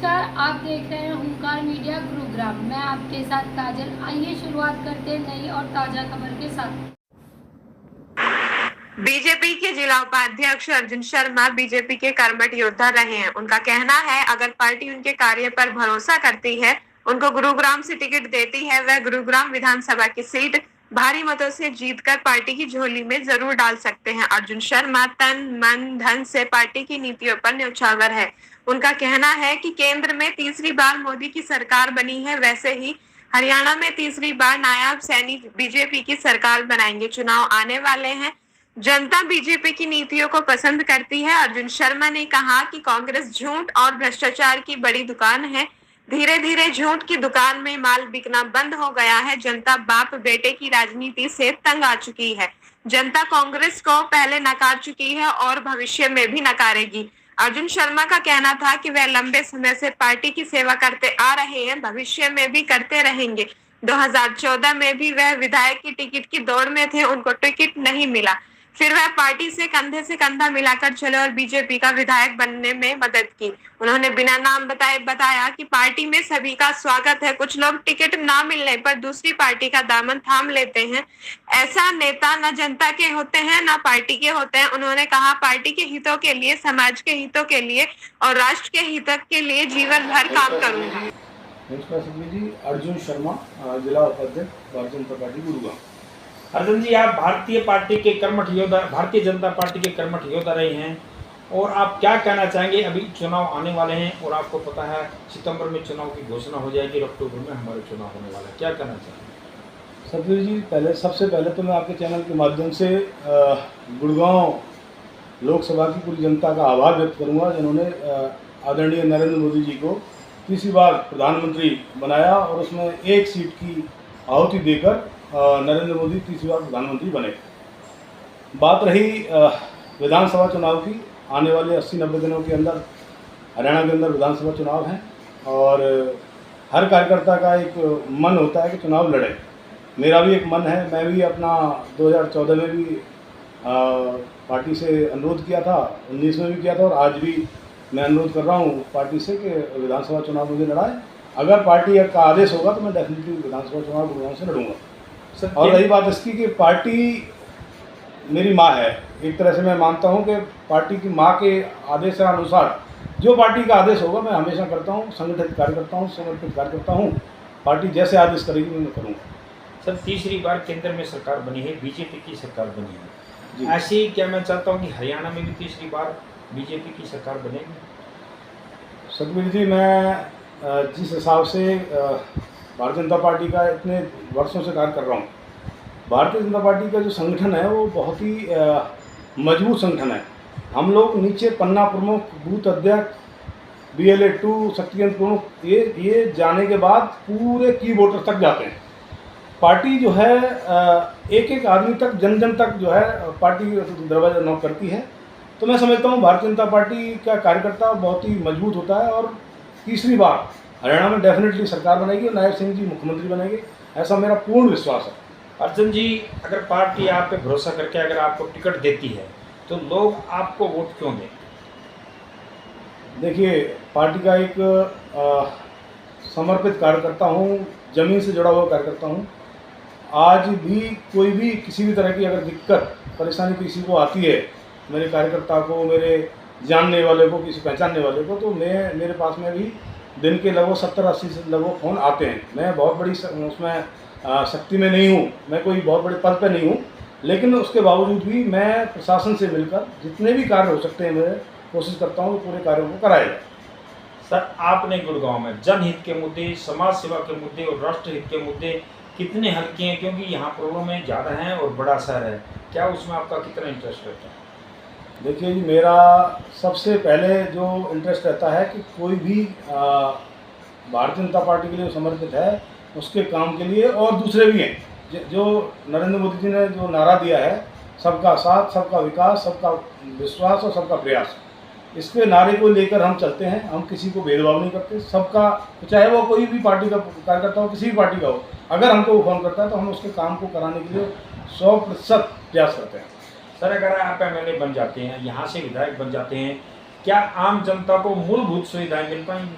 नमस्कार, आप देख रहे हैं हुंकार मीडिया गुरुग्राम। मैं आपके साथ काजल। आइए शुरुआत करते हैं नई और ताज़ा खबर के साथ। बीजेपी के जिला उपाध्यक्ष अर्जुन शर्मा बीजेपी के कर्मठ योद्धा रहे हैं। उनका कहना है अगर पार्टी उनके कार्य पर भरोसा करती है, उनको गुरुग्राम से टिकट देती है, वह गुरुग्राम विधानसभा की सीट भारी मतों से जीतकर पार्टी की झोली में जरूर डाल सकते हैं। अर्जुन शर्मा तन मन धन से पार्टी की नीतियों पर न्यौछावर है। उनका कहना है कि केंद्र में तीसरी बार मोदी की सरकार बनी है, वैसे ही हरियाणा में तीसरी बार नायब सैनी बीजेपी की सरकार बनाएंगे। चुनाव आने वाले हैं, जनता बीजेपी की नीतियों को पसंद करती है। अर्जुन शर्मा ने कहा कि कांग्रेस झूठ और भ्रष्टाचार की बड़ी दुकान है। धीरे धीरे झूठ की दुकान में माल बिकना बंद हो गया है। जनता बाप बेटे की राजनीति से तंग आ चुकी है। जनता कांग्रेस को पहले नकार चुकी है और भविष्य में भी नकारेगी। अर्जुन शर्मा का कहना था कि वह लंबे समय से पार्टी की सेवा करते आ रहे हैं, भविष्य में भी करते रहेंगे। 2014 में भी वह विधायक की टिकट की दौड़ में थे, उनको टिकट नहीं मिला। फिर वह पार्टी से कंधा मिलाकर चले और बीजेपी का विधायक बनने में मदद की। उन्होंने बिना नाम बताया कि पार्टी में सभी का स्वागत है। कुछ लोग टिकट ना मिलने पर दूसरी पार्टी का दामन थाम लेते हैं। ऐसा नेता न जनता के होते हैं न पार्टी के होते हैं। उन्होंने कहा पार्टी के हितों के लिए, समाज के हितों के लिए और राष्ट्र के हित के लिए जीवन भर काम करूंगा। नमस्कार जी, अर्जुन शर्मा, जिला उपाध्यक्ष भारतीय जनता पार्टी गुरुग्राम। अर्जुन जी, आप भारतीय जनता पार्टी के कर्मठ योद्धा रहे हैं और आप क्या कहना चाहेंगे? अभी चुनाव आने वाले हैं और आपको पता है सितंबर में चुनाव की घोषणा हो जाएगी और अक्टूबर में हमारे चुनाव होने वाला है, क्या कहना चाहेंगे? सतवीर जी, सबसे पहले तो मैं आपके चैनल के माध्यम से गुड़गांव लोकसभा की पूरी जनता का आभार व्यक्त करूंगा, जिन्होंने आदरणीय नरेंद्र मोदी जी को तीसरी बार प्रधानमंत्री बनाया और उसमें एक सीट की आहुति देकर नरेंद्र मोदी तीसरी बार प्रधानमंत्री बने। बात रही विधानसभा चुनाव की, आने वाले 80-90 दिनों के अंदर हरियाणा के अंदर विधानसभा चुनाव हैं और हर कार्यकर्ता का एक मन होता है कि चुनाव लड़े। मेरा भी एक मन है। मैं भी अपना 2014 में भी पार्टी से अनुरोध किया था, 19 में भी किया था और आज भी मैं अनुरोध कर रहा हूँ पार्टी से कि विधानसभा चुनाव मुझे लड़ाए। अगर पार्टी का आदेश होगा तो मैं डेफिनेटली विधानसभा चुनाव गुरुग्राम से लड़ूंगा। और रही बात इसकी कि पार्टी मेरी माँ है, एक तरह से मैं मानता हूँ कि पार्टी की माँ के आदेश के अनुसार जो पार्टी का आदेश होगा मैं हमेशा करता हूँ, संगठित कार्य करता हूँ, समर्पित कार्य करता हूँ। पार्टी जैसे आदेश करेगी मैं करूँगा। सर, तीसरी बार केंद्र में सरकार बनी है, बीजेपी की सरकार बनी है, ऐसे ही क्या मैं चाहता हूँ कि हरियाणा में भी तीसरी बार बीजेपी की सरकार बनेगी? सतवीर जी, मैं जिस हिसाब से भारतीय जनता पार्टी का इतने वर्षों से कार्य कर रहा हूँ, भारतीय जनता पार्टी का जो संगठन है वो बहुत ही मजबूत संगठन है। हम लोग नीचे पन्ना प्रमुख, बूथ अध्यक्ष, BLA 2, शक्ति केंद्र प्रमुख, ये जाने के बाद पूरे की वोटर तक जाते हैं। पार्टी जो है एक एक आदमी तक, जन जन तक जो है पार्टी दरवाजा नॉक करती है। तो मैं समझता हूँ भारतीय जनता पार्टी का कार्यकर्ता बहुत ही मजबूत होता है और तीसरी बार हरियाणा में डेफिनेटली सरकार बनेगी और नायब सिंह जी मुख्यमंत्री बनेंगे, ऐसा मेरा पूर्ण विश्वास है। अर्जुन जी, अगर पार्टी आप पे भरोसा करके अगर आपको टिकट देती है तो लोग आपको वोट क्यों दें? देखिए, पार्टी का एक समर्पित कार्यकर्ता हूँ, जमीन से जुड़ा हुआ कार्यकर्ता हूँ। आज भी कोई भी किसी भी तरह की अगर दिक्कत परेशानी किसी को आती है, मेरे कार्यकर्ता को, मेरे जानने वाले को, किसी पहचानने वाले को, तो मेरे पास में भी दिन के लगभग 70-80 से लगभग फ़ोन आते हैं। मैं बहुत बड़ी उसमें शक्ति में नहीं हूँ, मैं कोई बहुत बड़े पद पे नहीं हूँ, लेकिन उसके बावजूद भी मैं प्रशासन से मिलकर जितने भी कार्य हो सकते हैं मैं कोशिश करता हूँ पूरे कार्यों को कराया जाए। सर, आपने गुड़गांव में जनहित के मुद्दे, समाज सेवा के मुद्दे और राष्ट्र हित के मुद्दे कितने हल किए हैं? क्योंकि यहाँ प्रॉब्लम ज़्यादा हैं और बड़ा शहर है, क्या उसमें आपका कितना इंटरेस्ट रहता है? देखिए जी, मेरा सबसे पहले जो इंटरेस्ट रहता है कि कोई भी भारतीय जनता पार्टी के लिए समर्पित है उसके काम के लिए, और दूसरे भी हैं जो नरेंद्र मोदी जी ने जो नारा दिया है, सबका साथ, सबका विकास, सबका विश्वास और सबका प्रयास, इसके नारे को लेकर हम चलते हैं। हम किसी को भेदभाव नहीं करते, सबका, चाहे वो कोई भी पार्टी का कार्यकर्ता हो, किसी भी पार्टी का हो, अगर हमको फोन करता है तो हम उसके काम को कराने के लिए 100% प्रयास करते हैं। सर, अगर आप MLA बन जाते हैं, यहाँ से विधायक बन जाते हैं, क्या आम जनता को मूलभूत सुविधाएं मिल पाएंगी?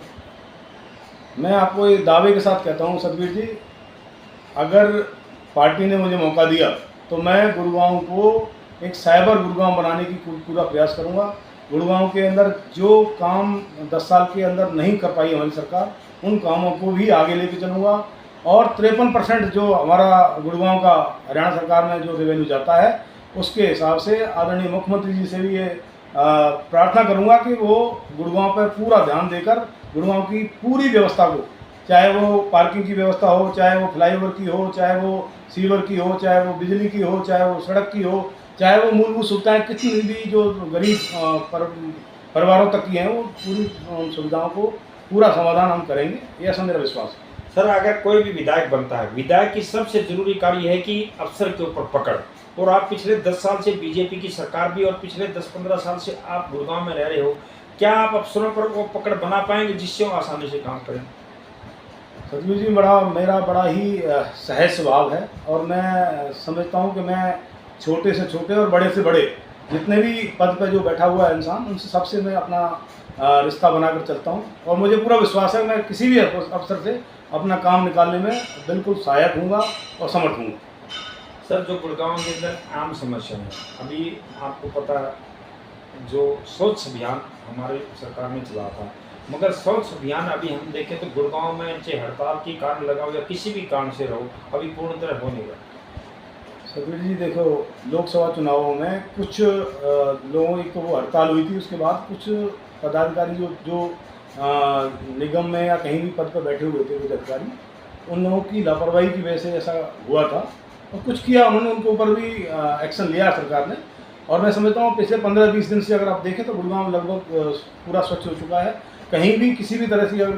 मैं आपको ये दावे के साथ कहता हूँ सतबीर जी, अगर पार्टी ने मुझे मौका दिया तो मैं गुड़गांव को एक साइबर गुड़गांव बनाने की पूरा प्रयास करूँगा। गुड़गांव के अंदर जो काम 10 साल के अंदर नहीं कर पाई हमारी सरकार, उन कामों को भी आगे लेके चलूँगा। और 53% जो हमारा गुड़गांव का हरियाणा सरकार में जो रेवेन्यू जाता है, उसके हिसाब से आदरणीय मुख्यमंत्री जी से भी ये प्रार्थना करूँगा कि वो गुड़गांव पर पूरा ध्यान देकर गुड़गांव की पूरी व्यवस्था को, चाहे वो पार्किंग की व्यवस्था हो, चाहे वो फ्लाईओवर की हो, चाहे वो सीवर की हो, चाहे वो बिजली की हो, चाहे वो सड़क की हो, चाहे वो मूलभूत सुविधाएं कितनी भी जो गरीब परिवारों तक की हैं, वो पूरी सुविधाओं को पूरा समाधान हम करेंगे, ये ऐसा मेरा विश्वास है। सर, अगर कोई भी विधायक बनता है, विधायक की सबसे जरूरी कार्य है कि अफसर के ऊपर पकड़। और आप पिछले 10 साल से बीजेपी की सरकार भी और पिछले 10-15 साल से आप गुड़गांव में रह रहे हो, क्या आप अफसरों पर वो पकड़ बना पाएंगे जिससे वो आसानी से काम करें? सतबीर जी, मेरा बड़ा ही सहज स्वभाव है और मैं समझता हूँ कि मैं छोटे से छोटे और बड़े से बड़े जितने भी पद पर जो बैठा हुआ है इंसान, उनसे सबसे मैं अपना रिश्ता बनाकर चलता हूँ। और मुझे पूरा विश्वास है मैं किसी भी अफसर से अपना काम निकालने में बिल्कुल सहायक हूँगा और समर्थ हूँगा। सर, जो गुड़गांव के अंदर आम समस्या है, अभी आपको पता है जो स्वच्छ अभियान हमारी सरकार ने चला था, मगर स्वच्छ अभियान अभी हम देखें तो गुड़गांव में चाहे हड़ताल के कारण लगा हो या किसी भी कारण से रहो, अभी पूर्ण तरह हो नहीं रहा। सतबीर जी देखो, लोकसभा चुनावों में कुछ लोगों की तो वो हड़ताल हुई थी, उसके बाद कुछ पदाधिकारी जो निगम में या कहीं भी पद पर बैठे हुए थे कुछ अधिकारी, उन लोगों की लापरवाही की वजह से ऐसा हुआ था और कुछ किया उन्होंने, उनके ऊपर भी एक्शन लिया सरकार ने। और मैं समझता हूँ पिछले 15-20 दिन से अगर आप देखें तो गुड़गांव लगभग पूरा स्वच्छ हो चुका है। कहीं भी किसी भी तरह से अगर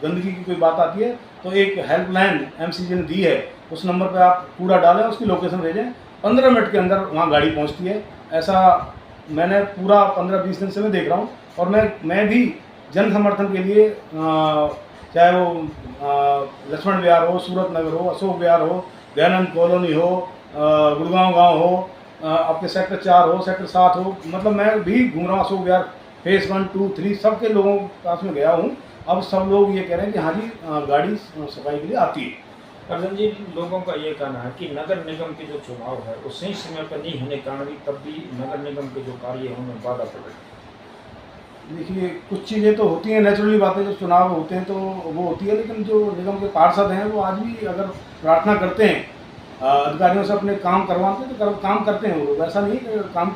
गंदगी की कोई बात आती है तो एक हेल्पलाइन एमसीजी ने दी है, उस नंबर पर आप कूड़ा डालें, उसकी लोकेशन भेजें, 15 मिनट के अंदर वहाँ गाड़ी पहुँचती है। ऐसा मैंने पूरा 15-20 दिन से मैं देख रहा हूँ। और मैं भी जन समर्थन के लिए चाहे वो लक्ष्मण विहार हो, सूरत नगर हो, अशोक विहार हो, दयानंद कॉलोनी हो, गुड़गांव गांव हो, आपके सेक्टर 4 हो, सेक्टर 7 हो, मतलब मैं भी घूम रहा हूँ अशोक विहार फेज 1, 2, 3 सबके लोगों के पास में गया हूँ। अब सब लोग ये कह रहे हैं कि हाँ जी गाड़ी सफाई के लिए आती है। अर्जुन जी, लोगों का ये कहना है कि नगर निगम के जो चुनाव है वो सही समय पर नहीं होने के कारण भी तब भी नगर निगम के जो कार्य है उनमें बाधा पड़ रही है। देखिए, कुछ चीज़ें तो होती हैं, नेचुरली बातें, जो चुनाव होते हैं तो वो होती है, लेकिन जो निगम के पार्षद हैं वो आज भी अगर प्रार्थना करते हैं अधिकारियों से अपने काम करवाते हैं तो काम करते हैं वो लोग। ऐसा नहीं है कि काम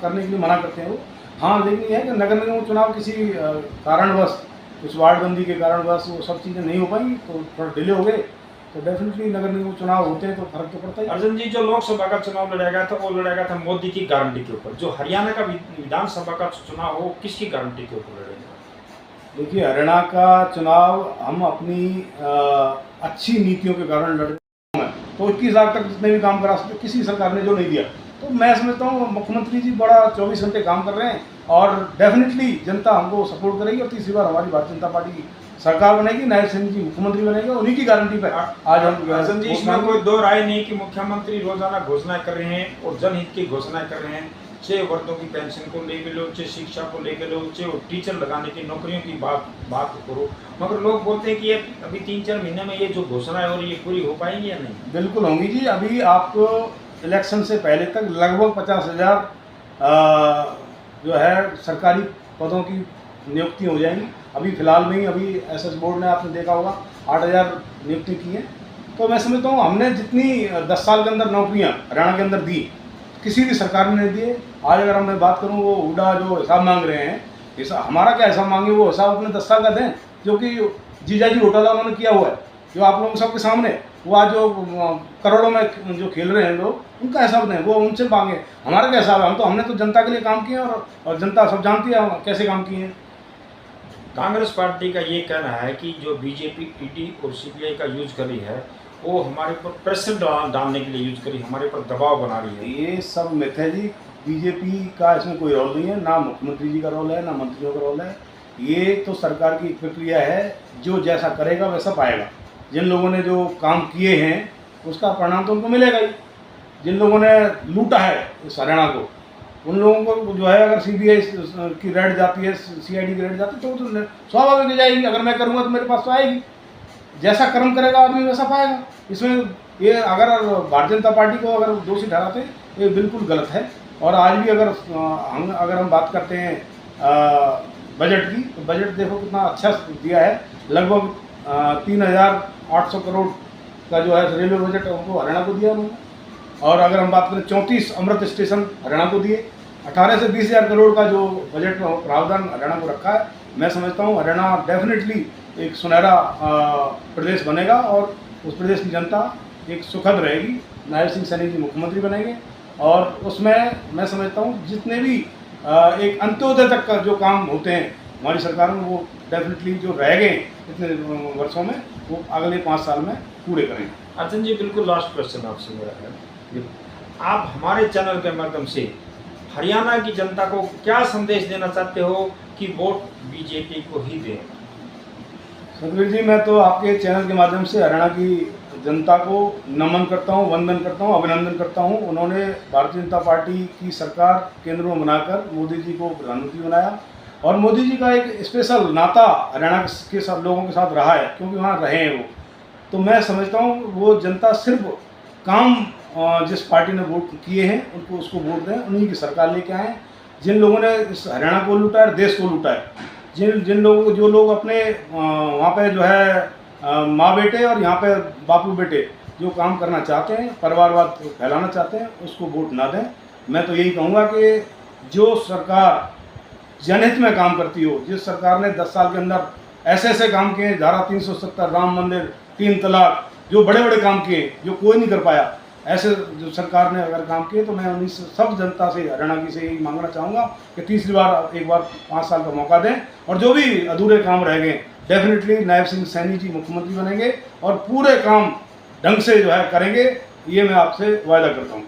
करने के लिए मना करते हैं वो। हाँ, लेकिन यह है कि नगर निगम चुनाव किसी कारणवश, कुछ वार्डबंदी के कारणवश वो सब चीज़ें नहीं हो पाई तो थोड़ा डिले हो गए, तो डेफिनेटली नगर निगम चुनाव होते हैं तो फर्क तो पड़ता है। अर्जुन जी, जो लोकसभा का चुनाव लड़ा गया था वो लड़ा गया था मोदी की गारंटी के ऊपर। जो हरियाणा का विधानसभा का चुनाव हो किसकी गारंटी के ऊपर लड़ेंगे? देखिए, हरियाणा का चुनाव हम अपनी अच्छी नीतियों के कारण लड़ रहे हैं, तो 21 लाख तक जितने भी काम करा सकते किसी सरकार ने जो नहीं दिया, तो मैं समझता हूँ मुख्यमंत्री जी बड़ा 24 घंटे काम कर रहे हैं और डेफिनेटली जनता हमको सपोर्ट करेगी और तीसरी बार हमारी भारतीय जनता पार्टी की सरकार बनेगी, नायब सिंह जी मुख्यमंत्री बनेंगे, उन्हीं की गारंटी पे आज हम। अर्जुन जी, इसमें कोई दो राय नहीं कि मुख्यमंत्री रोजाना घोषणाएं कर रहे हैं और जनहित की घोषणाएं कर रहे हैं, चाहे वर्दों की पेंशन को लेके लो, चाहे शिक्षा को लेके लो, चाहे टीचर लगाने की नौकरियों की बात करो, मगर लोग बोलते हैं कि ये अभी 3-4 महीने में ये जो घोषणाएं हो रही है पूरी हो पाएंगी या नहीं? बिल्कुल होंगी जी। अभी आपको इलेक्शन से पहले तक लगभग 50,000 जो है सरकारी पदों की नियुक्ति हो जाएंगी। अभी फिलहाल में ही अभी एसएस बोर्ड ने आपने देखा होगा 8,000 नियुक्ति की है। तो मैं समझता हूँ हमने जितनी 10 साल के अंदर नौकरियाँ हरियाणा के अंदर दी, किसी भी सरकार ने नहीं दिए। आज अगर मैं बात करूँ, वो हुड्डा जो हिसाब मांग रहे हैं, हमारा क्या हिसाब मांगे, वो हिसाब अपने 10 साल का दें, जो कि जीजाजी घोटाला उन्होंने किया हुआ है, जो आप लोगों सबके सामने, वो आज जो करोड़ों में जो खेल रहे हैं लोग, उनका हिसाब दें, वो उनसे मांगे। हमारा क्या हिसाब है? हमने तो जनता के लिए काम किया और जनता सब जानती है कैसे काम किए हैं। कांग्रेस पार्टी का ये कहना है कि जो बीजेपी ईडी और सीबीआई का यूज कर रही है वो हमारे ऊपर प्रेशर डालने के लिए यूज करी, हमारे ऊपर दबाव बना रही है। ये सब मिथ है जी। बीजेपी का इसमें कोई रोल नहीं है, ना मुख्यमंत्री जी का रोल है, ना मंत्रियों का रोल है। ये तो सरकार की प्रक्रिया है, जो जैसा करेगा वैसा पाएगा। जिन लोगों ने जो काम किए हैं उसका परिणाम तो उनको मिलेगा ही। जिन लोगों ने लूटा है इस हरियाणा को, उन लोगों को जो है अगर सीबीआई की रेड जाती है, सीआईडी की रेड जाती है, तो स्वाभाविक हो जाएगी। अगर मैं करूँगा तो मेरे पास तो आएगी। जैसा कर्म करेगा आदमी वैसा पाएगा। इसमें ये अगर भारतीय जनता पार्टी को अगर दोषी ठहराते ये बिल्कुल गलत है। और आज भी अगर हम बात करते हैं बजट की, तो बजट देखो कितना अच्छा दिया है। लगभग 3,800 करोड़ का जो है रेलवे बजट उनको हरियाणा को दिया उन्होंने। और अगर हम बात करें 34 अमृत स्टेशन हरियाणा को दिए। 18 से 20,000 करोड़ का जो बजट प्रावधान हरियाणा को रखा है। मैं समझता हूँ हरियाणा डेफिनेटली एक सुनहरा प्रदेश बनेगा और उस प्रदेश की जनता एक सुखद रहेगी। नायब सिंह सैनी जी मुख्यमंत्री बनेंगे और उसमें मैं समझता हूँ जितने भी एक अंत्योदय तक का जो काम होते हैं हमारी सरकार में, वो डेफिनेटली जो रह गए इतने वर्षों में वो अगले 5 साल में पूरे करेंगे। अर्जुन जी, बिल्कुल लास्ट क्वेश्चन आपसे मेरा है, आप हमारे चैनल के माध्यम से हरियाणा की जनता को क्या संदेश देना चाहते हो कि वोट बीजेपी को ही दें? सतवीर जी, मैं तो आपके चैनल के माध्यम से हरियाणा की जनता को नमन करता हूं, वंदन करता हूं, अभिनंदन करता हूं। उन्होंने भारतीय जनता पार्टी की सरकार केंद्र में बनाकर मोदी जी को प्रधानमंत्री बनाया और मोदी जी का एक स्पेशल नाता हरियाणा के साथ लोगों के साथ रहा है, क्योंकि वहाँ रहे हैं वो। तो मैं समझता हूँ वो जनता सिर्फ काम जिस पार्टी ने वोट किए हैं उनको उसको वोट दें, उन्हीं की सरकार लेके आएँ। जिन लोगों ने इस हरियाणा को लूटा है, देश को लूटा है, जिन लोगों जो लोग अपने वहाँ पे जो है माँ बेटे और यहाँ पे बापू बेटे जो काम करना चाहते हैं, परिवारवाद फैलाना चाहते हैं, उसको वोट ना दें। मैं तो यही कहूँगा कि जो सरकार जनहित में काम करती हो, जिस सरकार ने 10 साल के अंदर ऐसे काम किए, धारा 370, राम मंदिर, 3 तलाक, जो बड़े बड़े काम किए जो कोई नहीं कर पाया, ऐसे जो सरकार ने अगर काम किए, तो मैं उन्हीं सब जनता से हरियाणा की से यही मांगना चाहूँगा कि तीसरी बार एक बार 5 साल का मौका दें और जो भी अधूरे काम रह गए डेफिनेटली नायब सिंह सैनी जी मुख्यमंत्री बनेंगे और पूरे काम ढंग से जो है करेंगे, ये मैं आपसे वायदा करता हूँ।